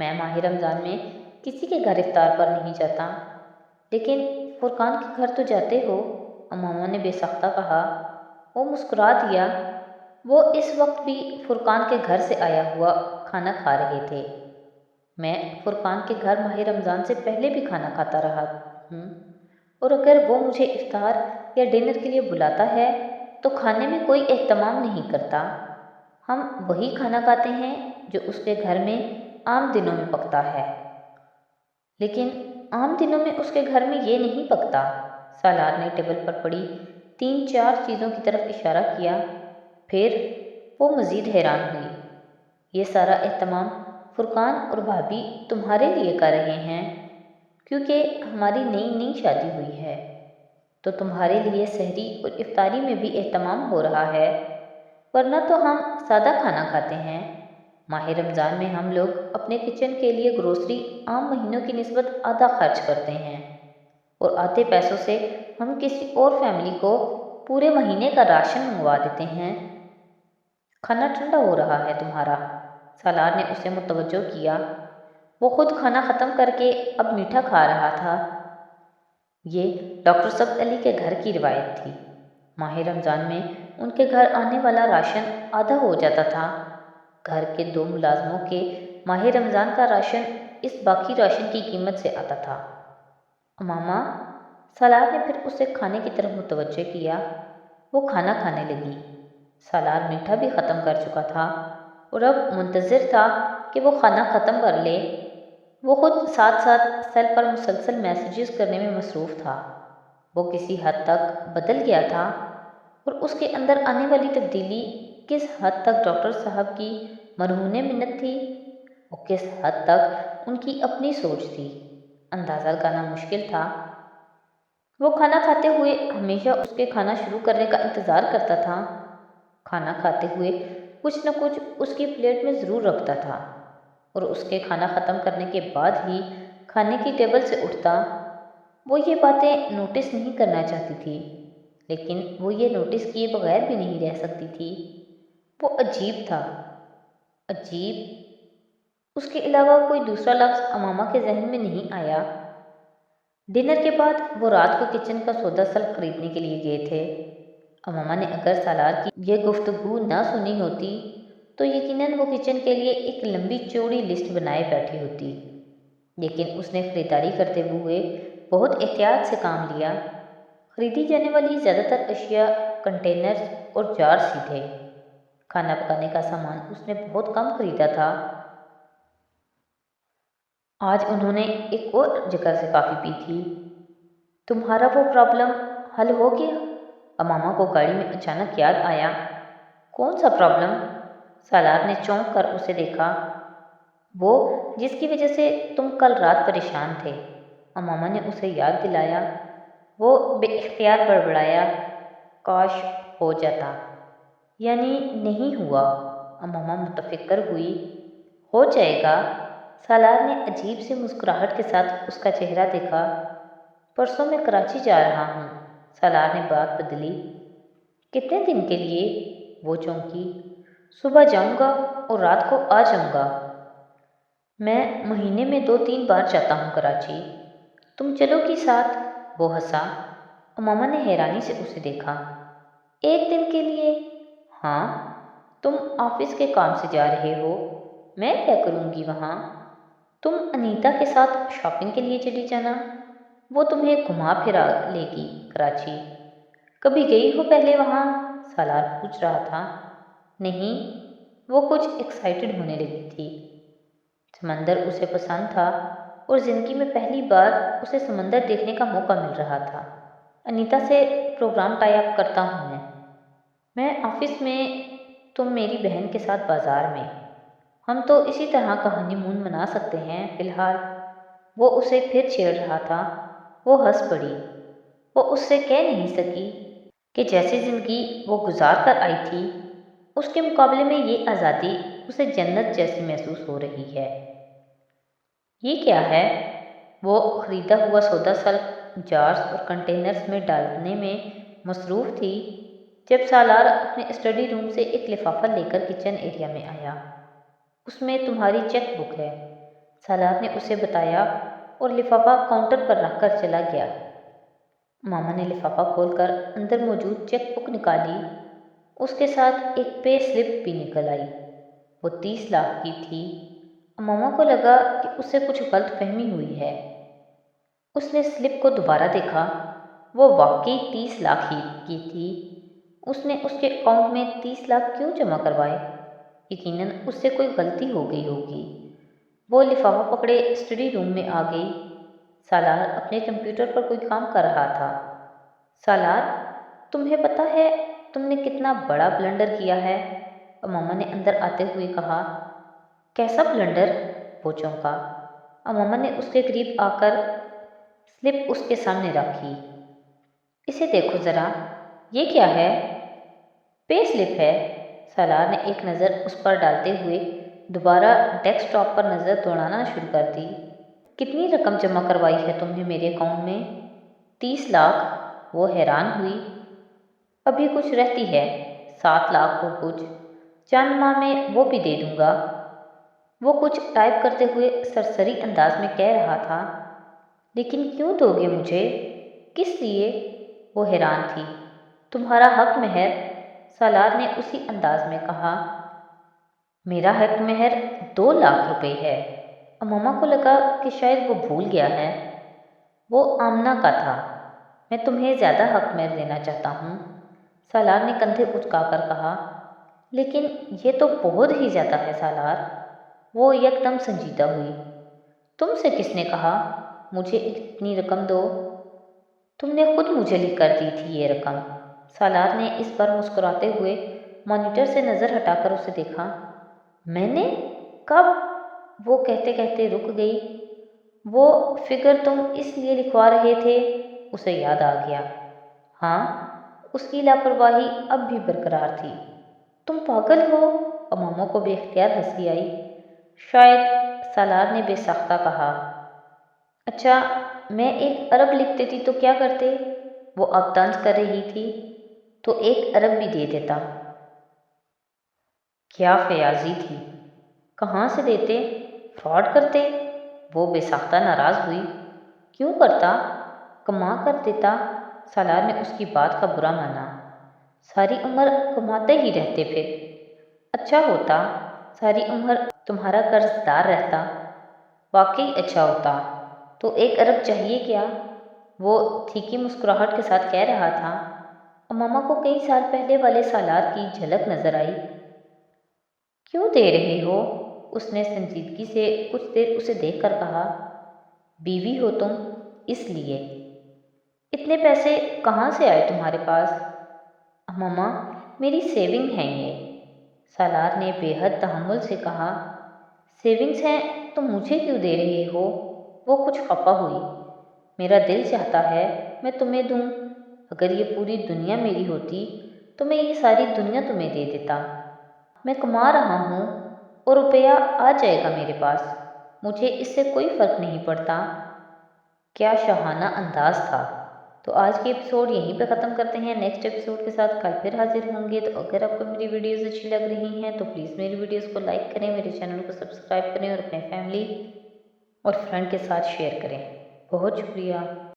میں ماہ رمضان میں کسی کے گھر افطار پر نہیں جاتا، لیکن فرقان کے گھر تو جاتے ہو، امامہ نے بے سختہ کہا۔ وہ مسکرا دیا۔ وہ اس وقت بھی فرقان کے گھر سے آیا ہوا کھانا کھا رہے تھے۔ میں فرقان کے گھر ماہ رمضان سے پہلے بھی کھانا کھاتا رہا ہوں، اور اگر وہ مجھے افطار یا ڈنر کے لیے بلاتا ہے تو کھانے میں کوئی اہتمام نہیں کرتا۔ ہم وہی کھانا کھاتے ہیں جو اس کے گھر میں عام دنوں میں پکتا ہے، لیکن عام دنوں میں اس کے گھر میں یہ نہیں پکتا۔ سالار نے ٹیبل پر پڑی 3-4 چیزوں کی طرف اشارہ کیا، پھر وہ مزید حیران ہوئی۔ یہ سارا اہتمام فرقان اور بھابھی تمہارے لیے کر رہے ہیں، کیونکہ ہماری نئی نئی شادی ہوئی ہے، تو تمہارے لیے سحری اور افطاری میں بھی اہتمام ہو رہا ہے، ورنہ تو ہم سادہ کھانا کھاتے ہیں۔ ماہ رمضان میں ہم لوگ اپنے کچن کے لیے گروسری عام مہینوں کی نسبت آدھا خرچ کرتے ہیں، اور آدھے پیسوں سے ہم کسی اور فیملی کو پورے مہینے کا راشن منگوا دیتے ہیں۔ کھانا ٹھنڈا ہو رہا ہے تمہارا، سالار نے اسے متوجہ کیا۔ وہ خود کھانا ختم کر کے اب میٹھا کھا رہا تھا۔ یہ ڈاکٹر سبز علی کے گھر کی روایت تھی۔ ماہ رمضان میں ان کے گھر آنے والا راشن آدھا ہو جاتا تھا۔ گھر کے 2 ملازموں کے ماہ رمضان کا راشن اس باقی راشن کی قیمت سے آتا تھا۔ امامہ، سالار نے پھر اسے کھانے کی طرف متوجہ کیا۔ وہ کھانا کھانے لگی۔ سالار میٹھا بھی ختم کر چکا تھا اور اب منتظر تھا کہ وہ کھانا ختم کر لے۔ وہ خود ساتھ ساتھ سیل پر مسلسل میسیجز کرنے میں مصروف تھا۔ وہ کسی حد تک بدل گیا تھا، اور اس کے اندر آنے والی تبدیلی کس حد تک ڈاکٹر صاحب کی مرہون منت تھی اور کس حد تک ان کی اپنی سوچ تھی، اندازہ لگانا مشکل تھا۔ وہ کھانا کھاتے ہوئے ہمیشہ اس کے کھانا شروع کرنے کا انتظار کرتا تھا۔ کھانا کھاتے ہوئے کچھ نہ کچھ اس کی پلیٹ میں ضرور رکھتا تھا، اور اس کے کھانا ختم کرنے کے بعد ہی کھانے کی ٹیبل سے اٹھتا۔ وہ یہ باتیں نوٹس نہیں کرنا چاہتی تھی، لیکن وہ یہ نوٹس کیے بغیر بھی نہیں رہ سکتی تھی۔ وہ عجیب تھا، عجیب۔ اس کے علاوہ کوئی دوسرا لفظ امامہ کے ذہن میں نہیں آیا۔ ڈنر کے بعد وہ رات کو کچن کا سودا سلف خریدنے کے لیے گئے تھے۔ امامہ نے اگر سالار کی یہ گفتگو نہ سنی ہوتی تو یقیناً وہ کچن کے لیے ایک لمبی چوڑی لسٹ بنائے بیٹھی ہوتی، لیکن اس نے خریداری کرتے ہوئے بہت احتیاط سے کام لیا۔ خریدی جانے والی زیادہ تر اشیاء کنٹینرز اور جارز ہی تھے۔ کھانا پکانے کا سامان اس نے بہت کم خریدا تھا۔ آج انہوں نے ایک اور جگہ سے کافی پی تھی۔ تمہارا وہ پرابلم حل ہو گیا؟ امامہ کو گاڑی میں اچانک یاد آیا۔ کون سا پرابلم؟ سالار نے چونک کر اسے دیکھا۔ وہ جس کی وجہ سے تم کل رات پریشان تھے، امامہ نے اسے یاد دلایا۔ وہ بے اختیار بڑبڑایا۔ کاش ہو جاتا۔ یعنی نہیں ہوا؟ امامہ متفکر ہوئی۔ ہو جائے گا۔ سالار نے عجیب سی مسکراہٹ کے ساتھ اس کا چہرہ دیکھا۔ پرسوں میں کراچی جا رہا ہوں، سالار نے بات بدلی۔ کتنے دن کے لیے؟ وہ چونکی۔ صبح جاؤں گا اور رات کو آ جاؤں گا۔ میں مہینے میں 2-3 بار جاتا ہوں کراچی۔ تم چلو گی ساتھ؟ وہ ہنسا۔ امامہ نے حیرانی سے اسے دیکھا۔ ایک دن کے لیے؟ ہاں، تم آفس کے کام سے جا رہے ہو، میں کیا کروں گی وہاں؟ تم انیتا کے ساتھ شاپنگ کے لیے چلی جانا، وہ تمہیں گھما پھرا لے گی کراچی۔ کبھی گئی ہو پہلے وہاں؟ سالار پوچھ رہا تھا۔ نہیں، وہ کچھ ایکسائٹڈ ہونے لگی تھی۔ سمندر اسے پسند تھا، اور زندگی میں پہلی بار اسے سمندر دیکھنے کا موقع مل رہا تھا۔ انیتا سے پروگرام ٹائی اپ کرتا ہوں میں آفس میں، تم میری بہن کے ساتھ بازار میں۔ ہم تو اسی طرح کا ہنی مون منا سکتے ہیں فی الحال۔ وہ اسے پھر چھیڑ رہا تھا۔ وہ ہنس پڑی۔ وہ اس سے کہہ نہیں سکی کہ جیسی زندگی وہ گزار کر آئی تھی، اس کے مقابلے میں یہ آزادی اسے جنت جیسی محسوس ہو رہی ہے۔ یہ کیا ہے؟ وہ خریدا ہوا سودا سلف جارز اور کنٹینرز میں ڈالنے میں مصروف تھی جب سالار اپنے اسٹڈی روم سے ایک لفافہ لے کر کچن ایریا میں آیا۔ اس میں تمہاری چیک بک ہے، سالار نے اسے بتایا اور لفافہ کاؤنٹر پر رکھ کر چلا گیا۔ ماما نے لفافہ کھول کر اندر موجود چیک بک نکالی، اس کے ساتھ ایک پے سلپ بھی نکل آئی۔ وہ 30 لاکھ کی تھی۔ ماما کو لگا کہ اسے کچھ غلط فہمی ہوئی ہے۔ اس نے سلپ کو دوبارہ دیکھا، وہ واقعی 30 لاکھ ہی کی تھی۔ اس نے اس کے اکاؤنٹ میں 30 لاکھ کیوں جمع کروائے؟ یقیناً اس سے کوئی غلطی ہو گئی ہوگی۔ وہ لفافہ پکڑے اسٹڈی روم میں آ گئی۔ سالار اپنے کمپیوٹر پر کوئی کام کر رہا تھا۔ سالار، تمہیں پتہ ہے تم نے کتنا بڑا بلنڈر کیا ہے؟ ماما نے اندر آتے ہوئے کہا۔ کیسا بلنڈر؟ وہ چونکا۔ ماما نے اس کے قریب آ کر سلپ اس کے سامنے رکھی۔ اسے دیکھو ذرا، یہ کیا ہے؟ پے سلپ ہے۔ سالار نے ایک نظر اس پر ڈالتے ہوئے دوبارہ ڈیسک ٹاپ پر نظر دوڑانا شروع کر دی۔ کتنی رقم جمع کروائی ہے تم نے میرے اکاؤنٹ میں؟ 30 لاکھ۔ وہ حیران ہوئی۔ ابھی کچھ رہتی ہے، 7 لاکھ اور کچھ، چند ماہ میں وہ بھی دے دوں گا۔ وہ کچھ ٹائپ کرتے ہوئے سرسری انداز میں کہہ رہا تھا۔ لیکن کیوں دو گے مجھے؟ کس لیے؟ وہ حیران تھی۔ تمہارا حق مہر، سالار نے اسی انداز میں کہا۔ میرا حق مہر 2 لاکھ روپے ہے۔ ماما کو لگا کہ شاید وہ بھول گیا ہے۔ وہ آمنہ کا تھا۔ میں تمہیں زیادہ حق مہر دینا چاہتا ہوں، سالار نے کندھے اچکا کر کہا۔ لیکن یہ تو بہت ہی زیادہ ہے سالار۔ وہ یکدم سنجیدہ ہوئی۔ تم سے کس نے کہا مجھے اتنی رقم دو؟ تم نے خود مجھے لکھ کر دی تھی یہ رقم۔ سالار نے اس پر مسکراتے ہوئے مانیٹر سے نظر ہٹا کر اسے دیکھا۔ میں نے؟ کب؟ وہ کہتے کہتے رک گئی۔ وہ فگر تم اس لیے لکھوا رہے تھے؟ اسے یاد آ گیا۔ ہاں، اس کی لاپرواہی اب بھی برقرار تھی۔ تم پاگل ہو؟ ماما کو بے اختیار ہنسی آئی۔ شاید، سالار نے بے ساختہ کہا۔ اچھا، میں 1 ارب لکھ دیتی تو کیا کرتے؟ وہ اب طنز کر رہی تھی۔ تو 1 ارب بھی دے دیتا۔ کیا فیاضی تھی! کہاں سے دیتے؟ فراڈ کرتے؟ وہ بے ساختہ ناراض ہوئی۔ کیوں کرتا؟ کما کر دیتا۔ سالار نے اس کی بات کا برا مانا۔ ساری عمر کماتے ہی رہتے پھر۔ اچھا ہوتا، ساری عمر تمہارا قرض دار رہتا۔ واقعی اچھا ہوتا۔ تو 1 ارب چاہیے کیا؟ وہ تھیکی مسکراہٹ کے ساتھ کہہ رہا تھا۔ ماما کو کئی سال پہلے والے سالار کی جھلک نظر آئی۔ کیوں دے رہے ہو؟ اس نے سنجیدگی سے کچھ دیر اسے دیکھ کر کہا۔ بیوی ہو تم، اس لیے۔ اتنے پیسے کہاں سے آئے تمہارے پاس؟ ماما، میری سیونگ ہیں یہ، سالار نے بے حد تحمل سے کہا۔ سیونگز ہیں تو مجھے کیوں دے رہے ہو؟ وہ کچھ خفا ہوئی۔ میرا دل چاہتا ہے میں تمہیں دوں۔ اگر یہ پوری دنیا میری ہوتی تو میں یہ ساری دنیا تمہیں دے دیتا۔ میں کما رہا ہوں اور روپیہ آ جائے گا میرے پاس، مجھے اس سے کوئی فرق نہیں پڑتا۔ کیا شاہانہ انداز تھا۔ تو آج کے ایپیسوڈ یہیں پہ ختم کرتے ہیں۔ نیکسٹ ایپیسوڈ کے ساتھ کل پھر حاضر ہوں گے۔ تو اگر آپ کو میری ویڈیوز اچھی لگ رہی ہیں تو پلیز میری ویڈیوز کو لائک کریں، میرے چینل کو سبسکرائب کریں اور اپنے فیملی اور فرینڈ کے ساتھ شیئر کریں۔ بہت شکریہ۔